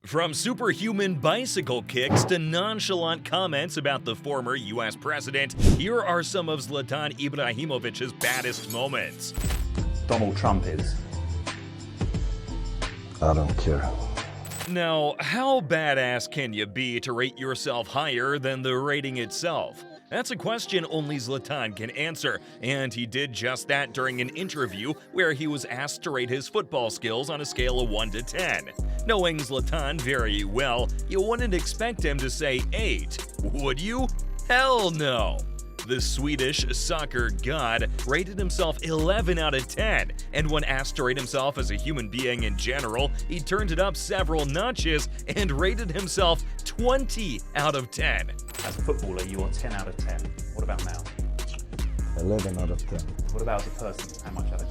From superhuman bicycle kicks to nonchalant comments about the former US president, here are some of Zlatan Ibrahimovic's baddest moments. Donald Trump is. I don't care. Now, how badass can you be to rate yourself higher than the rating itself? That's a question only Zlatan can answer, and he did just that during an interview where he was asked to rate his football skills on a scale of 1 to 10. Knowing Zlatan very well, you wouldn't expect him to say 8, would you? Hell no! The Swedish soccer god rated himself 11 out of 10, and when asked to rate himself as a human being in general, he turned it up several notches and rated himself 20 out of 10. As a footballer, you are 10 out of 10. What about now? 11 out of 10. What about as a person? How much out of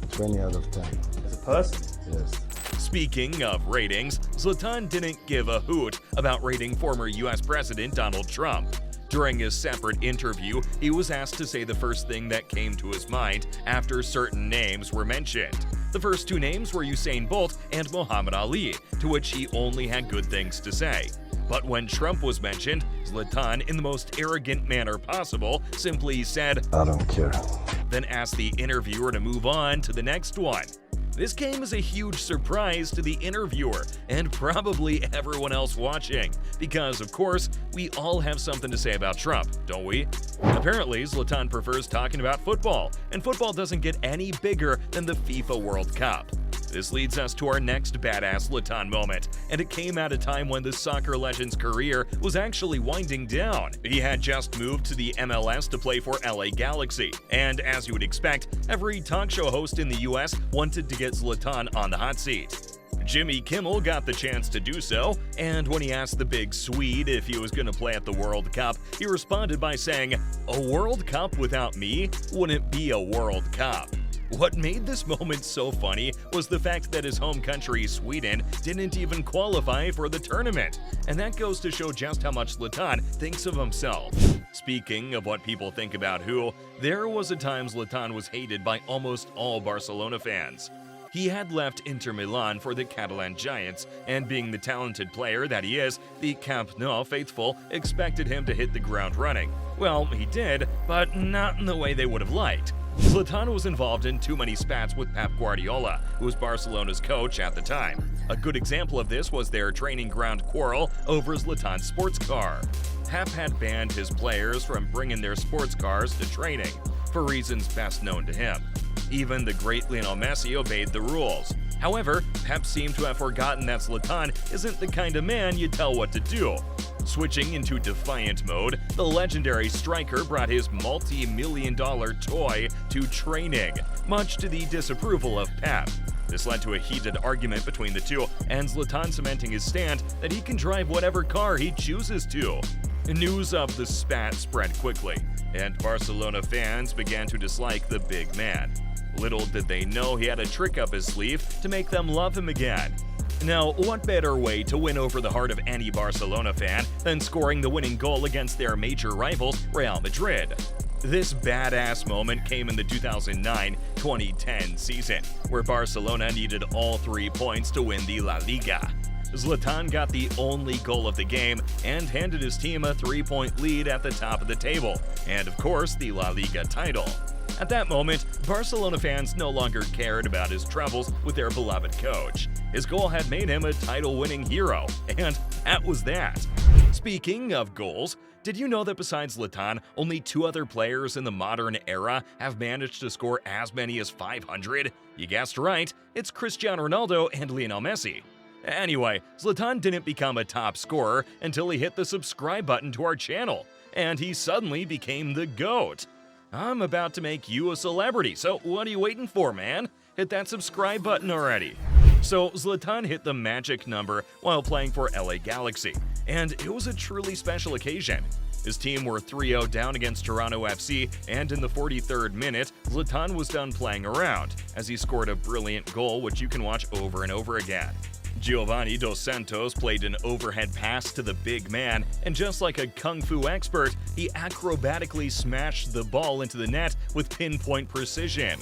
10? 20 out of 10. As a person? Yes. Speaking of ratings, Zlatan didn't give a hoot about rating former US President Donald Trump. During a separate interview, he was asked to say the first thing that came to his mind after certain names were mentioned. The first two names were Usain Bolt and Muhammad Ali, to which he only had good things to say. But when Trump was mentioned, Zlatan, in the most arrogant manner possible, simply said, I don't care. Then asked the interviewer to move on to the next one. This came as a huge surprise to the interviewer and probably everyone else watching, because of course, we all have something to say about Trump, don't we? Apparently, Zlatan prefers talking about football, and football doesn't get any bigger than the FIFA World Cup. This leads us to our next badass Zlatan moment, and it came at a time when the soccer legend's career was actually winding down. He had just moved to the MLS to play for LA Galaxy, and as you would expect, every talk show host in the US wanted to get Zlatan on the hot seat. Jimmy Kimmel got the chance to do so, and when he asked the big Swede if he was going to play at the World Cup, he responded by saying, "A World Cup without me wouldn't be a World Cup." What made this moment so funny was the fact that his home country, Sweden, didn't even qualify for the tournament, and that goes to show just how much Zlatan thinks of himself. Speaking of what people think about who, there was a time Zlatan was hated by almost all Barcelona fans. He had left Inter Milan for the Catalan Giants, and being the talented player that he is, the Camp Nou faithful expected him to hit the ground running. Well, he did, but not in the way they would have liked. Zlatan was involved in too many spats with Pep Guardiola, who was Barcelona's coach at the time. A good example of this was their training ground quarrel over Zlatan's sports car. Pep had banned his players from bringing their sports cars to training, for reasons best known to him. Even the great Lionel Messi obeyed the rules. However, Pep seemed to have forgotten that Zlatan isn't the kind of man you tell what to do. Switching into defiant mode, the legendary striker brought his multi-million-dollar toy to training, much to the disapproval of Pep. This led to a heated argument between the two, and Zlatan cementing his stand that he can drive whatever car he chooses to. News of the spat spread quickly, and Barcelona fans began to dislike the big man. Little did they know he had a trick up his sleeve to make them love him again. Now, what better way to win over the heart of any Barcelona fan than scoring the winning goal against their major rivals, Real Madrid? This badass moment came in the 2009-2010 season, where Barcelona needed all 3 points to win the La Liga. Zlatan got the only goal of the game and handed his team a 3-point lead at the top of the table, and of course, the La Liga title. At that moment, Barcelona fans no longer cared about his troubles with their beloved coach. His goal had made him a title-winning hero, and that was that. Speaking of goals, did you know that besides Zlatan, only 2 other players in the modern era have managed to score as many as 500? You guessed right, it's Cristiano Ronaldo and Lionel Messi. Anyway, Zlatan didn't become a top scorer until he hit the subscribe button to our channel, and he suddenly became the GOAT. I'm about to make you a celebrity, so what are you waiting for, man? Hit that subscribe button already. So Zlatan hit the magic number while playing for LA Galaxy, and it was a truly special occasion. His team were 3-0 down against Toronto FC, and in the 43rd minute, Zlatan was done playing around, as he scored a brilliant goal which you can watch over and over again. Giovanni Dos Santos played an overhead pass to the big man, and just like a kung fu expert, he acrobatically smashed the ball into the net with pinpoint precision.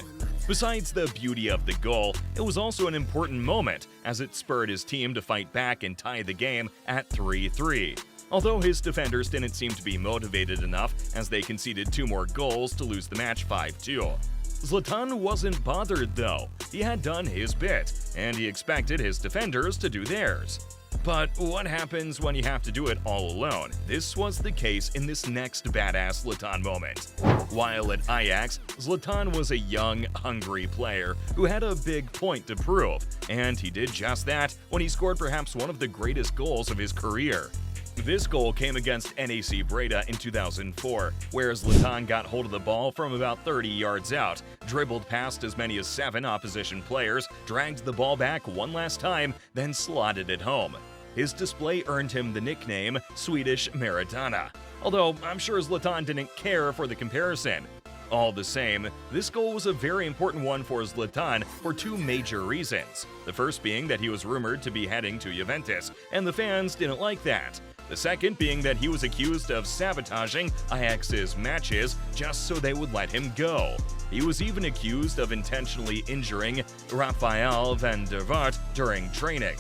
Besides the beauty of the goal, it was also an important moment as it spurred his team to fight back and tie the game at 3-3. Although his defenders didn't seem to be motivated enough as they conceded 2 more goals to lose the match 5-2. Zlatan wasn't bothered though. He had done his bit, and he expected his defenders to do theirs. But what happens when you have to do it all alone? This was the case in this next badass Zlatan moment. While at Ajax, Zlatan was a young, hungry player who had a big point to prove, and he did just that when he scored perhaps one of the greatest goals of his career. This goal came against NAC Breda in 2004, where Zlatan got hold of the ball from about 30 yards out, dribbled past as many as 7 opposition players, dragged the ball back one last time, then slotted it home. His display earned him the nickname Swedish Maradona, although I'm sure Zlatan didn't care for the comparison. All the same, this goal was a very important one for Zlatan for 2 major reasons. The first being that he was rumored to be heading to Juventus, and the fans didn't like that. The second being that he was accused of sabotaging Ajax's matches just so they would let him go. He was even accused of intentionally injuring Rafael van der Vaart during training.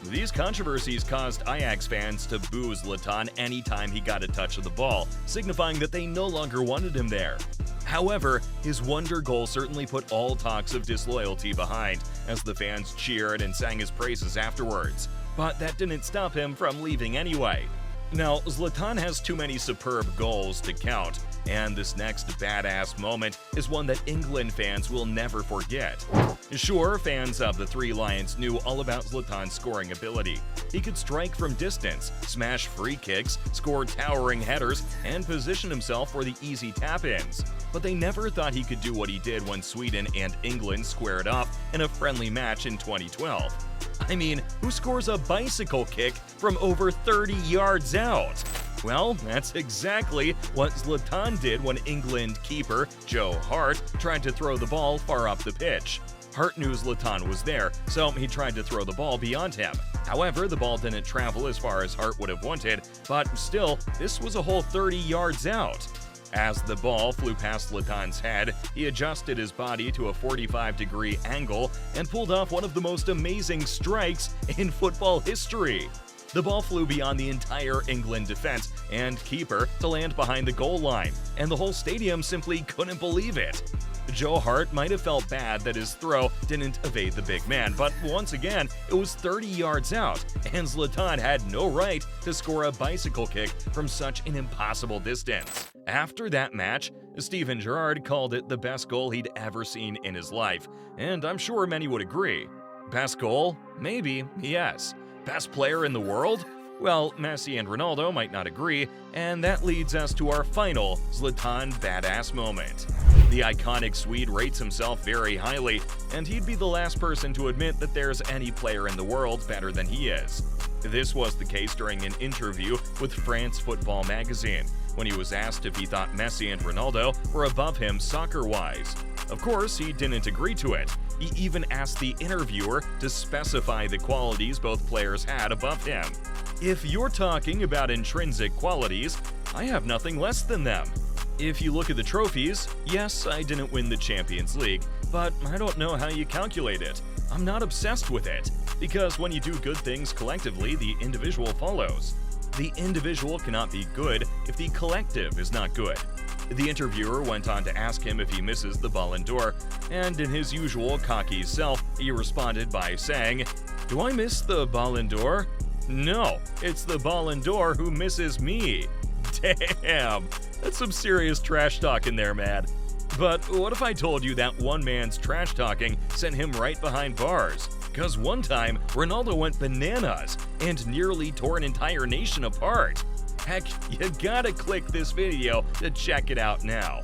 These controversies caused Ajax fans to boo Zlatan anytime he got a touch of the ball, signifying that they no longer wanted him there. However, his wonder goal certainly put all talks of disloyalty behind, as the fans cheered and sang his praises afterwards. But that didn't stop him from leaving anyway. Now, Zlatan has too many superb goals to count, and this next badass moment is one that England fans will never forget. Sure, fans of the Three Lions knew all about Zlatan's scoring ability. He could strike from distance, smash free kicks, score towering headers, and position himself for the easy tap-ins. But they never thought he could do what he did when Sweden and England squared off in a friendly match in 2012. I mean, who scores a bicycle kick from over 30 yards out? Well, that's exactly what Zlatan did when England keeper Joe Hart tried to throw the ball far up the pitch. Hart knew Zlatan was there, so he tried to throw the ball beyond him. However, the ball didn't travel as far as Hart would have wanted, but still, this was a whole 30 yards out. As the ball flew past Zlatan's head, he adjusted his body to a 45-degree angle and pulled off one of the most amazing strikes in football history. The ball flew beyond the entire England defense and keeper to land behind the goal line, and the whole stadium simply couldn't believe it. Joe Hart might have felt bad that his throw didn't evade the big man, but once again, it was 30 yards out, and Zlatan had no right to score a bicycle kick from such an impossible distance. After that match, Steven Gerrard called it the best goal he'd ever seen in his life, and I'm sure many would agree. Best goal? Maybe, yes. Best player in the world? Well, Messi and Ronaldo might not agree, and that leads us to our final Zlatan badass moment. The iconic Swede rates himself very highly, and he'd be the last person to admit that there's any player in the world better than he is. This was the case during an interview with France Football magazine, when he was asked if he thought Messi and Ronaldo were above him soccer-wise. Of course, he didn't agree to it. He even asked the interviewer to specify the qualities both players had above him. If you're talking about intrinsic qualities, I have nothing less than them. If you look at the trophies, yes, I didn't win the Champions League, but I don't know how you calculate it. I'm not obsessed with it, because when you do good things collectively, the individual follows. The individual cannot be good if the collective is not good. The interviewer went on to ask him if he misses the Ballon d'Or, and in his usual cocky self, he responded by saying, "Do I miss the Ballon d'Or? No, it's the Ballon d'Or who misses me." Damn, that's some serious trash talk in there, man. But what if I told you that one man's trash talking sent him right behind bars? Because one time, Ronaldo went bananas and nearly tore an entire nation apart. Heck, you gotta click this video to check it out now.